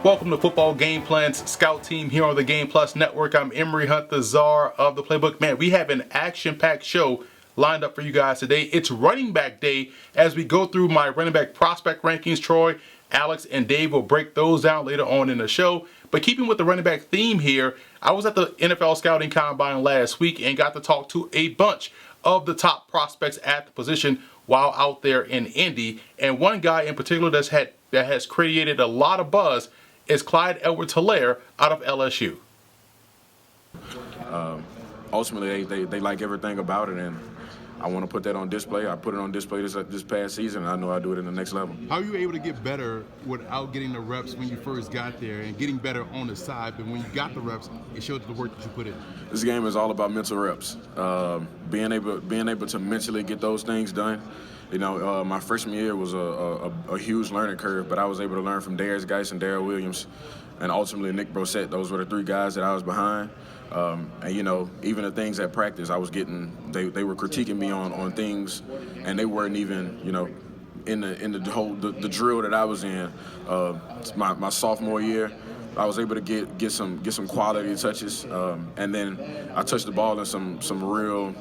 Welcome to Football Game Plan's Scout Team here on the Game Plus Network. I'm Emery Hunt, the czar of the playbook. Man, we have an action-packed show lined up for you guys today. It's running back day as we go through my running back prospect rankings. Troy, Alex, and Dave will break those down later on in the show. But keeping with the running back theme here, I was at the NFL Scouting Combine last week and got to talk to a bunch of the top prospects at the position while out there in Indy. And one guy in particular that has created a lot of buzz is Clyde Edwards-Helaire out of LSU. Ultimately, they like everything about it, and I want to put that on display. I put it on display this past season, and I know I'll do it in the next level. How are you able to get better without getting the reps when you first got there and getting better on the side, but when you got the reps, it showed the work that you put in? This game is all about mental reps. Being able to mentally get those things done. You know, my freshman year was a huge learning curve, but I was able to learn from Darius Geis and Darrell Williams, and ultimately Nick Brossette. Those were the three guys that I was behind. And, you know, even the things at practice, I was getting, they were critiquing me on things, and they weren't even, you know, in the whole the drill that I was in. My sophomore year, I was able to get some quality touches, and then I touched the ball in some real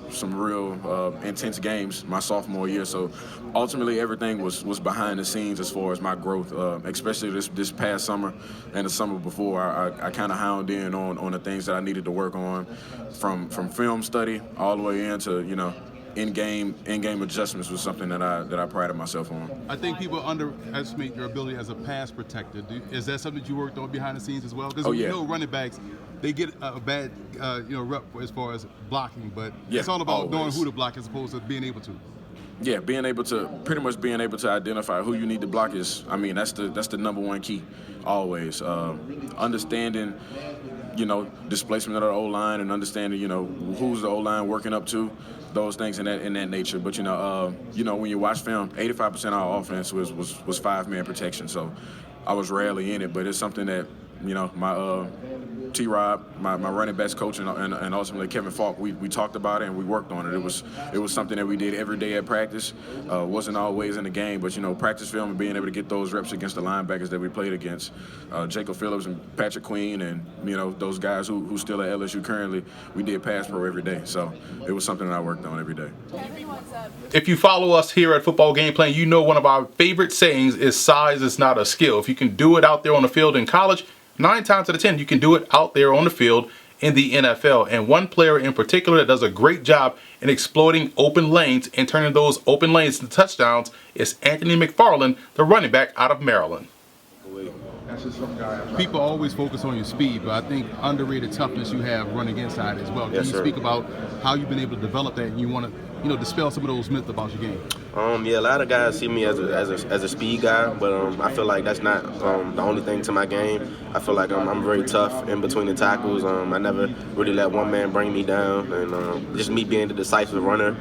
intense games my sophomore year. So ultimately, everything was behind the scenes as far as my growth, especially this past summer and the summer before. I kind of honed in on the things that I needed to work on, from film study all the way into, you know, in-game adjustments was something that I prided myself on. I think people underestimate your ability as a pass protector. Is that something that you worked on behind the scenes as well? Because you know running backs, they get a bad rep as far as blocking, but it's all about knowing who to block as opposed to being able to. Yeah, being able to identify who you need to block is, I mean, that's the number one key always. Understanding, you know, displacement of the O-line and understanding, you know, who's the O-line working up to, those things in that nature. But, you know, when you watch film, 85% of our offense was five-man protection. So I was rarely in it, but it's something that, you know, my T-Rob, my running backs coach, and ultimately Kevin Falk, we talked about it and we worked on it. It was something that we did every day at practice. Wasn't always in the game, but, you know, practice film and being able to get those reps against the linebackers that we played against, Jacob Phillips and Patrick Queen, and, you know, those guys who still at LSU currently, we did pass pro every day. So it was something that I worked on every day. If you follow us here at Football Game Plan, you know one of our favorite sayings is size is not a skill. If you can do it out there on the field in college, 9 times out of 10, you can do it out there on the field in the NFL. And one player in particular that does a great job in exploiting open lanes and turning those open lanes into touchdowns is Anthony McFarland, the running back out of Maryland. People always focus on your speed, but I think underrated toughness you have running inside as well. Can you speak about how you've been able to develop that and you want to, you know, dispel some of those myths about your game? Yeah, a lot of guys see me as a speed guy, but I feel like that's not the only thing to my game. I feel like I'm very tough in between the tackles. I never really let one man bring me down, and just me being the decisive runner,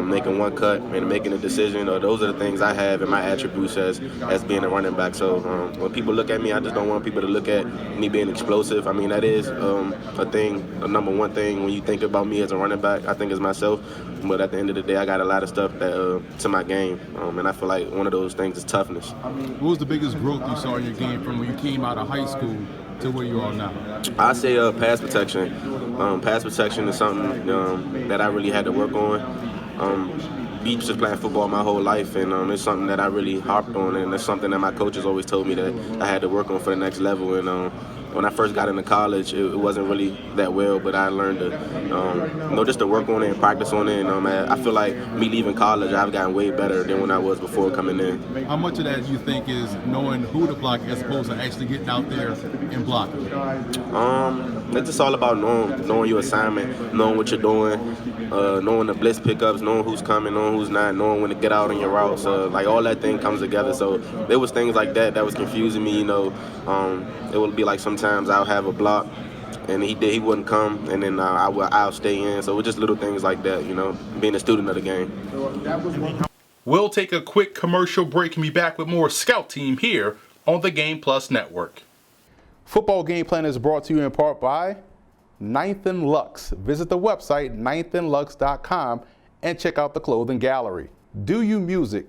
making one cut and making a decision. Those are the things I have in my attributes as being a running back. So when people look at me, I just don't want people to look at me being explosive. I mean, that is a number one thing when you think about me as a running back. I think it's myself, but at the end of the day, I got a lot of stuff that to my game, and I feel like one of those things is toughness. What was the biggest growth you saw in your game from when you came out of high school to where you are now? I say pass protection. Pass protection is something that I really had to work on. Beach just playing football my whole life, and it's something that I really harped on, and it's something that my coaches always told me that I had to work on for the next level. And when I first got into college, it wasn't really that well, but I learned to, just to work on it and practice on it. And I feel like me leaving college, I've gotten way better than when I was before coming in. How much of that you think is knowing who to block as opposed to actually getting out there and blocking? It's just all about knowing your assignment, knowing what you're doing, knowing the blitz pickups, knowing who's coming, knowing who's not, knowing when to get out on your routes. Like all that thing comes together. So there was things like that was confusing me. It would be like sometimes I'll have a block and he wouldn't come, and then I'll stay in. So it's just little things like that, being a student of the game. We'll take a quick commercial break and be back with more Scout Team here on the Game Plus Network. Football Game Plan is brought to you in part by Ninth and Lux. Visit the website ninethandlux.com and check out the clothing gallery. Do You Music.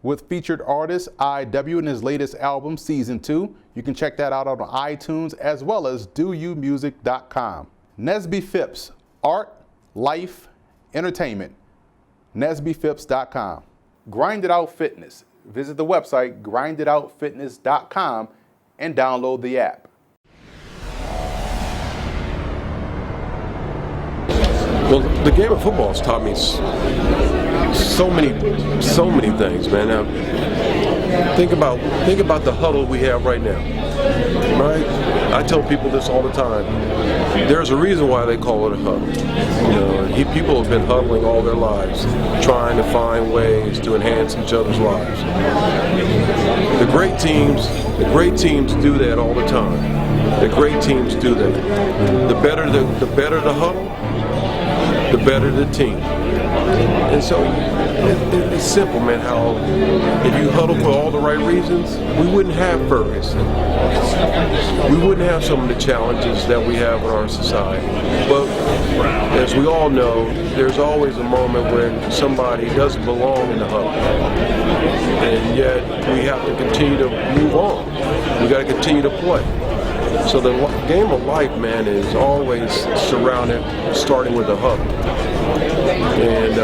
with featured artist IW and his latest album, Season 2. You can check that out on iTunes as well as doyoumusic.com. Nesby Phipps, art, life, entertainment. NesbyPhipps.com. Grind It Out Fitness. Visit the website grinditoutfitness.com and download the app. Well, the game of football has taught me so many things, man. Now, think about the huddle we have right now, right? I tell people this all the time. There's a reason why they call it a huddle. People have been huddling all their lives, trying to find ways to enhance each other's lives. The great teams do that all the time. The great teams do that. The better the huddle, the better the team. And so it's simple, man, how if you huddle for all the right reasons, we wouldn't have Ferguson. We wouldn't have some of the challenges that we have in our society. But as we all know, there's always a moment when somebody doesn't belong in the huddle. And yet we have to continue to move on. We got to continue to play. So the game of life, man, is always starting with a huddle. And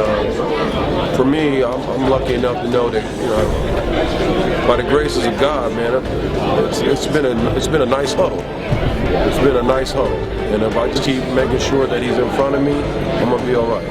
for me, I'm lucky enough to know that, by the graces of God, man, it's been a nice huddle. It's been a nice huddle. And if I just keep making sure that he's in front of me, I'm gonna be all right.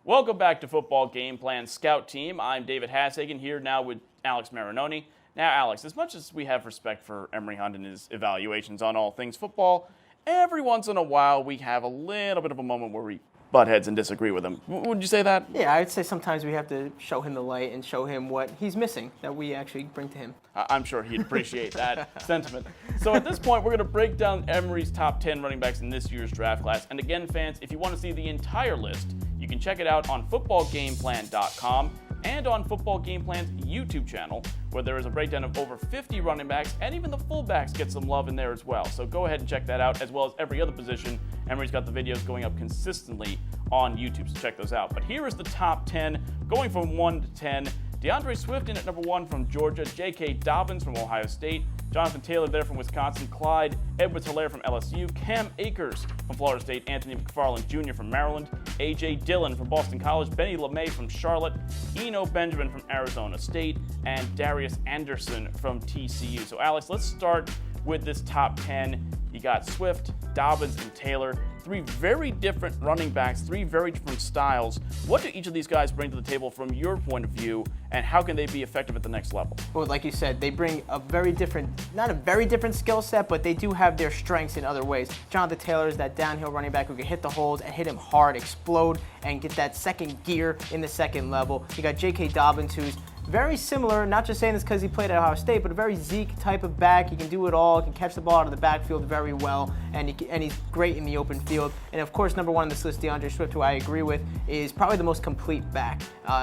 Welcome back to Football Game Plan Scout Team. I'm David Hassagen here now with Alex Marinoni. Now, Alex, as much as we have respect for Emory Hunt and his evaluations on all things football, every once in a while we have a little bit of a moment where we butt heads and disagree with him. Would you say that? Yeah, I'd say sometimes we have to show him the light and show him what he's missing that we actually bring to him. I'm sure he'd appreciate that sentiment. So at this point, we're going to break down Emory's top 10 running backs in this year's draft class. And again, fans, if you want to see the entire list, you can check it out on footballgameplan.com and on Football Game Plan's YouTube channel, where there is a breakdown of over 50 running backs, and even the fullbacks get some love in there as well. So go ahead and check that out, as well as every other position. Emory's got the videos going up consistently on YouTube, so check those out. But here is the top 10, going from 1 to 10. DeAndre Swift in at number 1 from Georgia, J.K. Dobbins from Ohio State, Jonathan Taylor there from Wisconsin, Clyde Edwards-Helaire from LSU, Cam Akers from Florida State, Anthony McFarland Jr. from Maryland, A.J. Dillon from Boston College, Benny LeMay from Charlotte, Eno Benjamin from Arizona State, and Darius Anderson from TCU. So, Alex, let's start with this top 10. You got Swift, Dobbins, and Taylor. 3 very different running backs, 3 very different styles. What do each of these guys bring to the table from your point of view, and how can they be effective at the next level? Well, like you said, they bring a very different, not a very different skill set, but they do have their strengths in other ways. Jonathan Taylor is that downhill running back who can hit the holes and hit him hard, explode, and get that second gear in the second level. You got J.K. Dobbins, who's very similar, not just saying this because he played at Ohio State, but a very Zeke type of back. He can do it all, can catch the ball out of the backfield very well, and he's great in the open field. And of course, number 1 on this list, DeAndre Swift, who I agree with, is probably the most complete back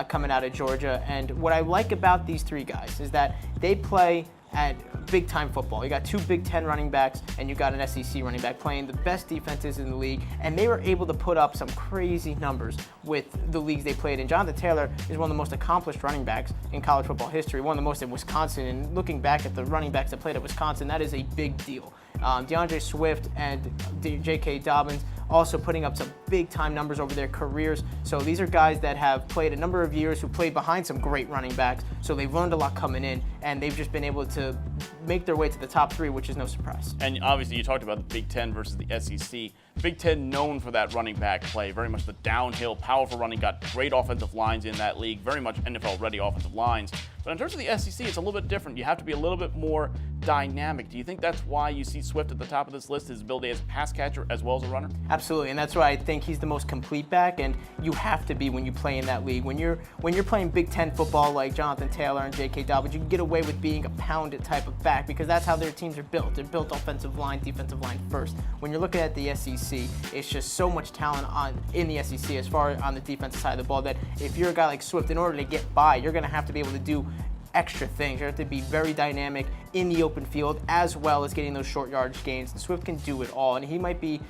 coming out of Georgia. And what I like about these 3 guys is that they play at big-time football. You got 2 Big Ten running backs, and you got an SEC running back playing the best defenses in the league, and they were able to put up some crazy numbers with the leagues they played in. Jonathan Taylor is one of the most accomplished running backs in college football history, one of the most in Wisconsin, and looking back at the running backs that played at Wisconsin, that is a big deal. DeAndre Swift and J.K. Dobbins also putting up some big-time numbers over their careers. So these are guys that have played a number of years, who played behind some great running backs, so they've learned a lot coming in, and they've just been able to make their way to the top 3, which is no surprise. And obviously you talked about the Big Ten versus the SEC. Big Ten known for that running back play, very much the downhill, powerful running, got great offensive lines in that league, very much NFL-ready offensive lines. But in terms of the SEC, it's a little bit different. You have to be a little bit more dynamic. Do you think that's why you see Swift at the top of this list, his ability as a pass catcher as well as a runner? Absolutely, and that's why I think he's the most complete back, and you have to be when you play in that league. When you're playing Big Ten football like Jonathan Taylor and J.K. Dobbins, you can get away with being a pounded type of back because that's how their teams are built. They're built offensive line, defensive line first. When you're looking at the SEC, it's just so much talent in the SEC as far on the defensive side of the ball that if you're a guy like Swift, in order to get by, you're going to have to be able to do extra things. You have to be very dynamic in the open field as well as getting those short yardage gains. And Swift can do it all. And he might be,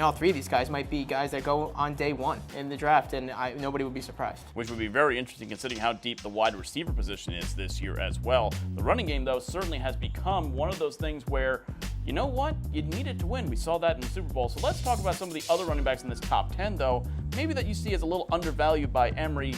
all three of these guys might be guys that go on day one in the draft, and nobody would be surprised. Which would be very interesting considering how deep the wide receiver position is this year as well. The running game, though, certainly has become one of those things where, you know what? You need it to win. We saw that in the Super Bowl. So let's talk about some of the other running backs in this top 10, though, maybe that you see as a little undervalued by Emery.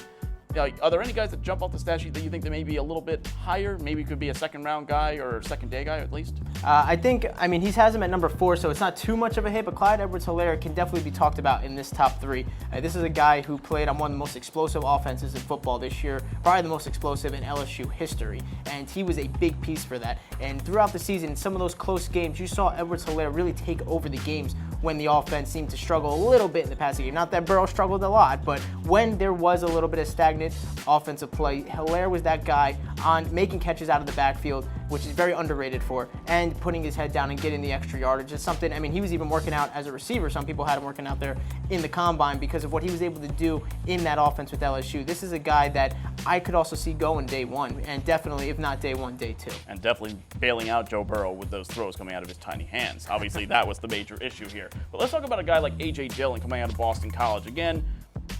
Are there any guys that jump off the stat sheet that you think they may be a little bit higher? Maybe could be a second-round guy or a second-day guy at least? He has him at number 4, so it's not too much of a hit, but Clyde Edwards-Helaire can definitely be talked about in this top 3. This is a guy who played on one of the most explosive offenses in football this year, probably the most explosive in LSU history, and he was a big piece for that. And throughout the season, in some of those close games, you saw Edwards-Helaire really take over the games when the offense seemed to struggle a little bit in the passing game. Not that Burrow struggled a lot, but when there was a little bit of stagnant offensive play, Helaire was that guy on making catches out of the backfield, which is very underrated for, and putting his head down and getting the extra yardage. It's something, he was even working out as a receiver. Some people had him working out there in the combine because of what he was able to do in that offense with LSU. This is a guy that I could also see going day one, and definitely, if not day one, day two. And definitely bailing out Joe Burrow with those throws coming out of his tiny hands. Obviously, that was the major issue here. But let's talk about a guy like A.J. Dillon coming out of Boston College. Again,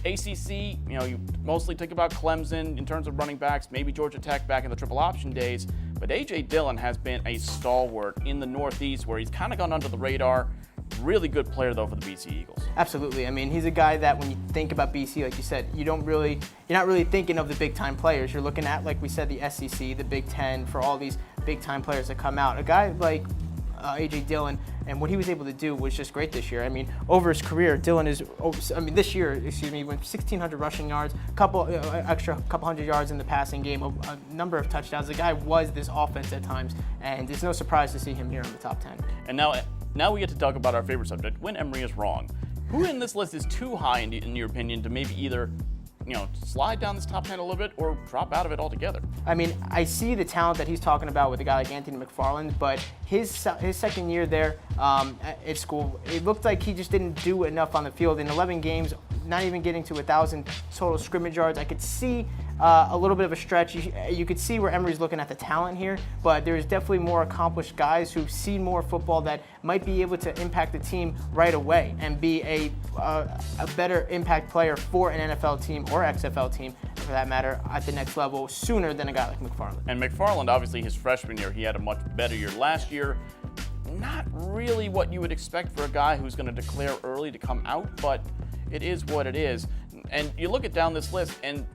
ACC, you mostly think about Clemson in terms of running backs, maybe Georgia Tech back in the triple option days, but A.J. Dillon has been a stalwart in the Northeast where he's kind of gone under the radar. Really good player, though, for the BC Eagles. Absolutely. He's a guy that when you think about BC, like you said, you're not really thinking of the big-time players. You're looking at, like we said, the SEC, the Big Ten, for all these big-time players that come out. A guy like A.J. Dillon, and what he was able to do was just great this year. Over his career, Dillon is, this year, went 1,600 rushing yards, couple hundred yards in the passing game, a number of touchdowns. The guy was this offense at times, and it's no surprise to see him here in the top 10. And now we get to talk about our favorite subject, when Emery is wrong. Who in this list is too high, in your opinion, to maybe either slide down this top 10 a little bit or drop out of it altogether? I see the talent that he's talking about with a guy like Anthony McFarland, but his second year there at school, it looked like he just didn't do enough on the field. In 11 games, not even getting to 1,000 total scrimmage yards. I could see a little bit of a stretch. You could see where Emery's looking at the talent here, but there's definitely more accomplished guys who've seen more football that might be able to impact the team right away and be a better impact player for an NFL team or XFL team, for that matter, at the next level sooner than a guy like McFarland. And McFarland, obviously, his freshman year, he had a much better year last year. Not really what you would expect for a guy who's going to declare early to come out, but it is what it is. And you look down this list, and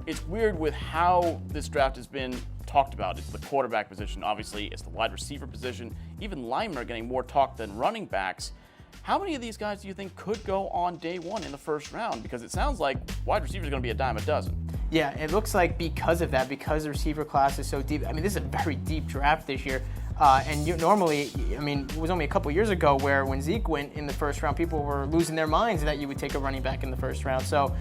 it's weird with how this draft has been talked about. It's the quarterback position, obviously. It's the wide receiver position. Even linemen are getting more talk than running backs. How many of these guys do you think could go on day one in the first round? Because it sounds like wide receivers are going to be a dime a dozen. Yeah, it looks like because of that, because the receiver class is so deep. This is a very deep draft this year. Normally, it was only a couple years ago where when Zeke went in the first round, people were losing their minds that you would take a running back in the first round. So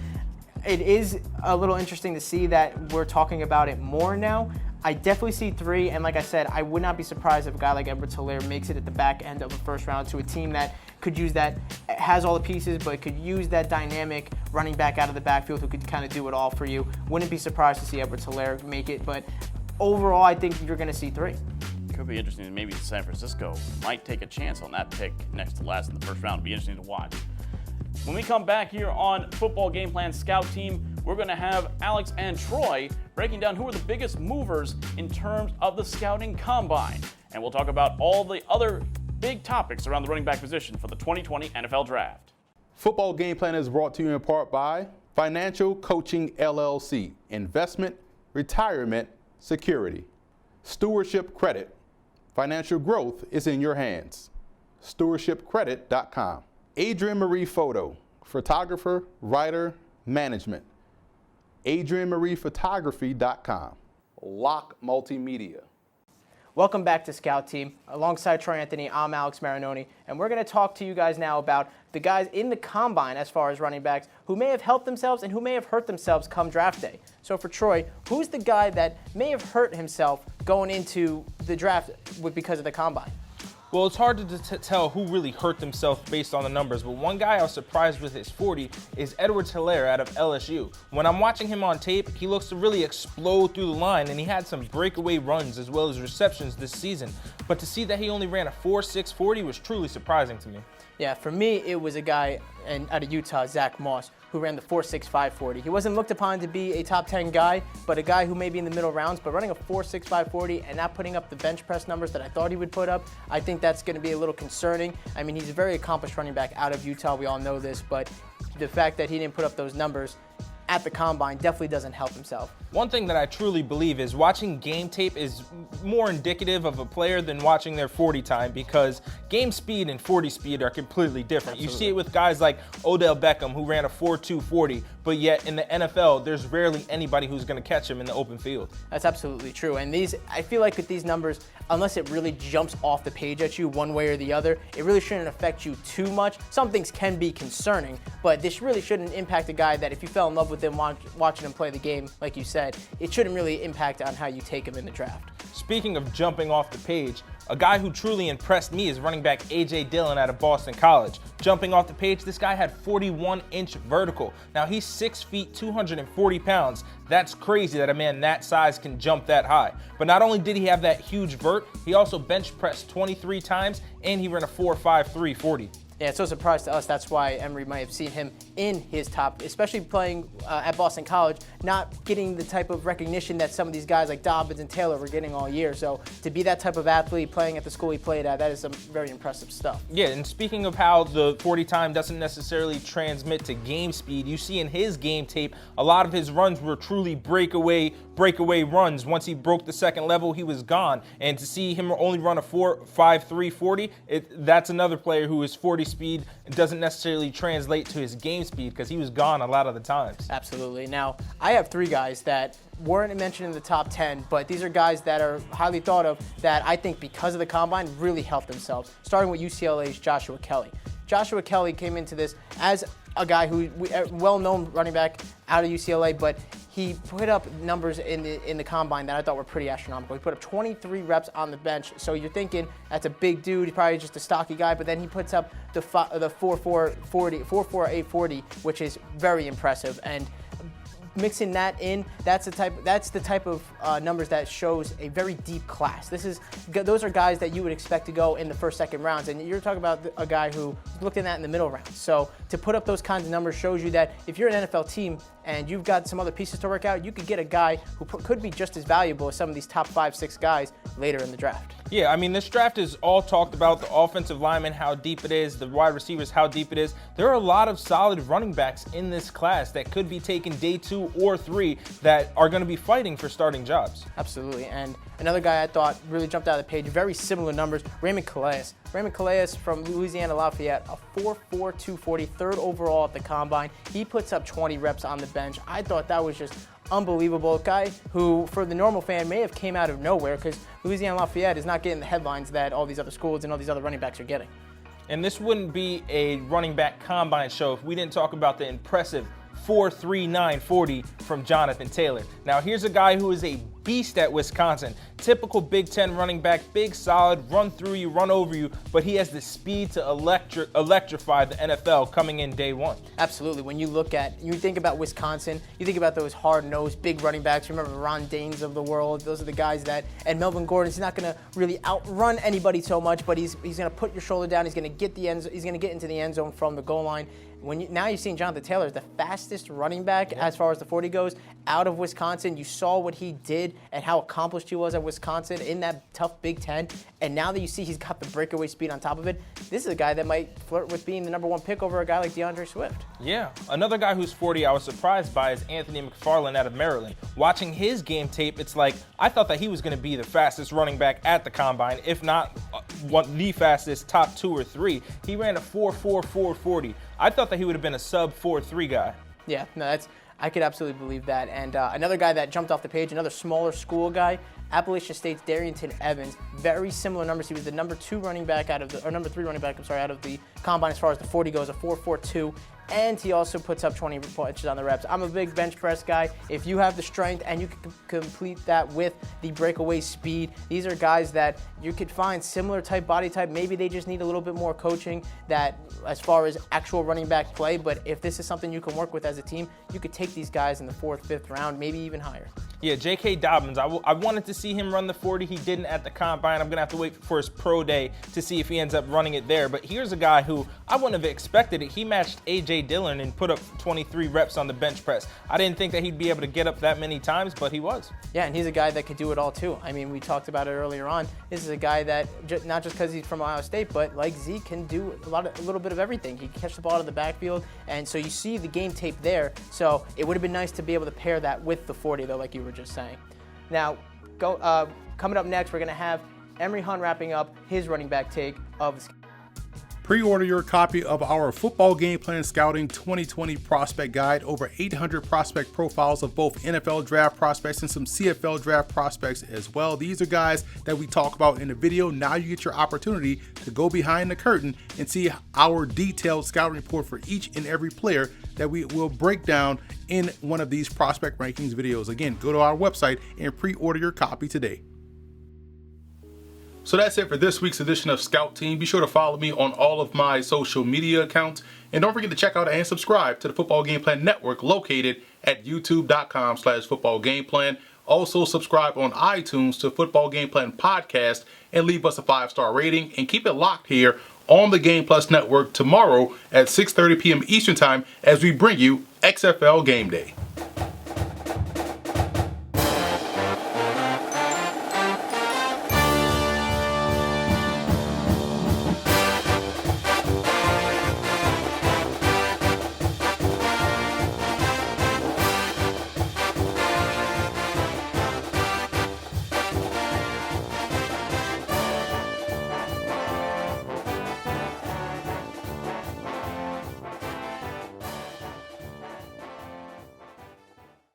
it is a little interesting to see that we're talking about it more now. I definitely see 3, and like I said, I would not be surprised if a guy like Edwards-Helaire makes it at the back end of a first round to a team that could use that, has all the pieces, but could use that dynamic running back out of the backfield who could kind of do it all for you. Wouldn't be surprised to see Edwards-Helaire make it, but overall, I think you're going to see 3. It could be interesting. Maybe San Francisco might take a chance on that pick next to last in the first round. It'll be interesting to watch. When we come back here on Football Game Plan Scout Team, we're going to have Alex and Troy breaking down who are the biggest movers in terms of the scouting combine. And we'll talk about all the other big topics around the running back position for the 2020 NFL Draft. Football Game Plan is brought to you in part by Financial Coaching LLC, Investment, Retirement, Security, Stewardship Credit. Financial growth is in your hands. StewardshipCredit.com. Adrienne Marie Photo, photographer, writer, management. AdrienneMariePhotography.com. Lock Multimedia. Welcome back to Scout Team. Alongside Troy Anthony, I'm Alex Marinoni, and we're going to talk to you guys now about the guys in the combine as far as running backs who may have helped themselves and who may have hurt themselves come draft day. So for Troy, who's the guy that may have hurt himself going into the draft because of the combine? Well, it's hard to tell who really hurt themselves based on the numbers, but one guy I was surprised with his 40 is Edwards Hilaire out of LSU. When I'm watching him on tape, he looks to really explode through the line, and he had some breakaway runs as well as receptions this season. But to see that he only ran a 4.6 40 was truly surprising to me. Yeah, for me, it was a guy out of Utah, Zach Moss, who ran the 4.65 40. He wasn't looked upon to be a top 10 guy, but a guy who may be in the middle rounds, but running a 4.65 40 and not putting up the bench press numbers that I thought he would put up, I think that's going to be a little concerning. I mean, he's a very accomplished running back out of Utah. We all know this, but the fact that he didn't put up those numbers at the combine definitely doesn't help himself. One thing that I truly believe is watching game tape is more indicative of a player than watching their 40 time, because game speed and 40 speed are completely different. Absolutely. You see it with guys like Odell Beckham, who ran a 4.2 40, but yet in the NFL, there's rarely anybody who's going to catch him in the open field. That's absolutely true. And I feel like with these numbers, unless it really jumps off the page at you one way or the other, it really shouldn't affect you too much. Some things can be concerning, but this really shouldn't impact a guy that if you fell in love with him watching him play the game, like you said, it shouldn't really impact on how you take him in the draft. Speaking of jumping off the page, a guy who truly impressed me is running back A.J. Dillon out of Boston College. Jumping off the page, this guy had 41-inch vertical. Now, he's 6 feet, 240 pounds. That's crazy that a man that size can jump that high. But not only did he have that huge vert, he also bench pressed 23 times, and he ran a 4.53 40. Yeah, it's no surprise to us. That's why Emery might have seen him in his top, especially playing at Boston College, not getting the type of recognition that some of these guys like Dobbins and Taylor were getting all year. So to be that type of athlete playing at the school he played at, that is some very impressive stuff. Yeah, and speaking of how the 40 time doesn't necessarily transmit to game speed, you see in his game tape, a lot of his runs were truly breakaway runs. Once he broke the second level, he was gone. And to see him only run a 4.53 40, that's another player who is 40 speed doesn't necessarily translate to his game speed, because he was gone a lot of the times. Absolutely. Now, I have three guys that weren't mentioned in the top 10, but these are guys that are highly thought of that I think because of the combine really helped themselves, starting with UCLA's Joshua Kelly. Joshua Kelly came into this as a guy who, well-known running back out of UCLA, but he put up numbers in the combine that I thought were pretty astronomical. He put up 23 reps on the bench, so you're thinking that's a big dude. He's probably just a stocky guy, but then he puts up the 4.48 40, which is very impressive. And mixing that in, that's the type of numbers that shows a very deep class. Those are guys that you would expect to go in the first, second rounds, and you're talking about a guy who looked at that in the middle rounds. So to put up those kinds of numbers shows you that if you're an NFL team and you've got some other pieces to work out, you could get a guy who could be just as valuable as some of these top 5, 6 guys later in the draft. Yeah, I mean, this draft is all talked about, the offensive linemen, how deep it is, the wide receivers, how deep it is. There are a lot of solid running backs in this class that could be taken day 2 or 3 that are going to be fighting for starting jobs. Absolutely. And another guy I thought really jumped out of the page, very similar numbers, Raymond Calais. Raymond Calais from Louisiana Lafayette, a 4.4 240, third overall at the combine. He puts up 20 reps on the bench. I thought that was just unbelievable. A guy who, for the normal fan, may have came out of nowhere, because Louisiana Lafayette is not getting the headlines that all these other schools and all these other running backs are getting. And this wouldn't be a running back combine show if we didn't talk about the impressive 4.39 40 from Jonathan Taylor. Now, here's a guy who is a beast at Wisconsin. Typical Big Ten running back, big, solid, run through you, run over you, but he has the speed to electrify the NFL coming in day 1. Absolutely. When you think about Wisconsin, you think about those hard-nosed, big running backs. Remember Ron Danes of the world. Those are the guys and Melvin Gordon, he's not going to really outrun anybody so much, but he's going to put your shoulder down. He's going to get into the end zone from the goal line. Now you're seeing Jonathan Taylor as the fastest running back as far as the 40 goes out of Wisconsin. You saw what he did and how accomplished he was at Wisconsin in that tough Big Ten. And now that you see he's got the breakaway speed on top of it, this is a guy that might flirt with being the number 1 pick over a guy like DeAndre Swift. Yeah. Another guy who's 40 I was surprised by is Anthony McFarland out of Maryland. Watching his game tape, it's like I thought that he was going to be the fastest running back at the combine, if not the fastest, top 2 or 3. He ran a 4.44 40. I thought that he would have been a sub 4.3 guy. Yeah, no, I could absolutely believe that. And another guy that jumped off the page, another smaller school guy, Appalachian State's Darrington Evans. Very similar numbers. He was the number 3 running back out of the combine as far as the 40 goes, a 4.42. and he also puts up 20 punches on the reps. I'm a big bench press guy. If you have the strength and you can complete that with the breakaway speed, these are guys that you could find similar type body type. Maybe they just need a little bit more coaching that as far as actual running back play, but if this is something you can work with as a team, you could take these guys in the 4th, 5th round, maybe even higher. Yeah, J.K. Dobbins, I wanted to see him run the 40. He didn't at the combine. I'm going to have to wait for his pro day to see if he ends up running it there. But here's a guy who I wouldn't have expected it. He matched A.J. Dillon and put up 23 reps on the bench press. I didn't think that he'd be able to get up that many times, but he was. Yeah, and he's a guy that could do it all too. I mean, we talked about it earlier on. This is a guy that, not just because he's from Ohio State, but like Zeke, can do a little bit of everything. He can catch the ball out of the backfield, and so you see the game tape there. So it would have been nice to be able to pair that with the 40, though, like you were just saying. Now, coming up next, we're going to have Emery Hunt wrapping up his running back take of. Pre-order your copy of our Football Game Plan Scouting 2020 Prospect Guide. Over 800 prospect profiles of both NFL draft prospects and some CFL draft prospects as well. These are guys that we talk about in the video. Now you get your opportunity to go behind the curtain and see our detailed scouting report for each and every player that we will break down in one of these prospect rankings videos. Again, go to our website and pre-order your copy today. So that's it for this week's edition of Scout Team. Be sure to follow me on all of my social media accounts. And don't forget to check out and subscribe to the Football Game Plan Network located at youtube.com/footballgameplan. Also subscribe on iTunes to Football Game Plan Podcast and leave us a 5-star rating. And keep it locked here on the Game Plus Network tomorrow at 6:30 p.m. Eastern Time as we bring you XFL Game Day.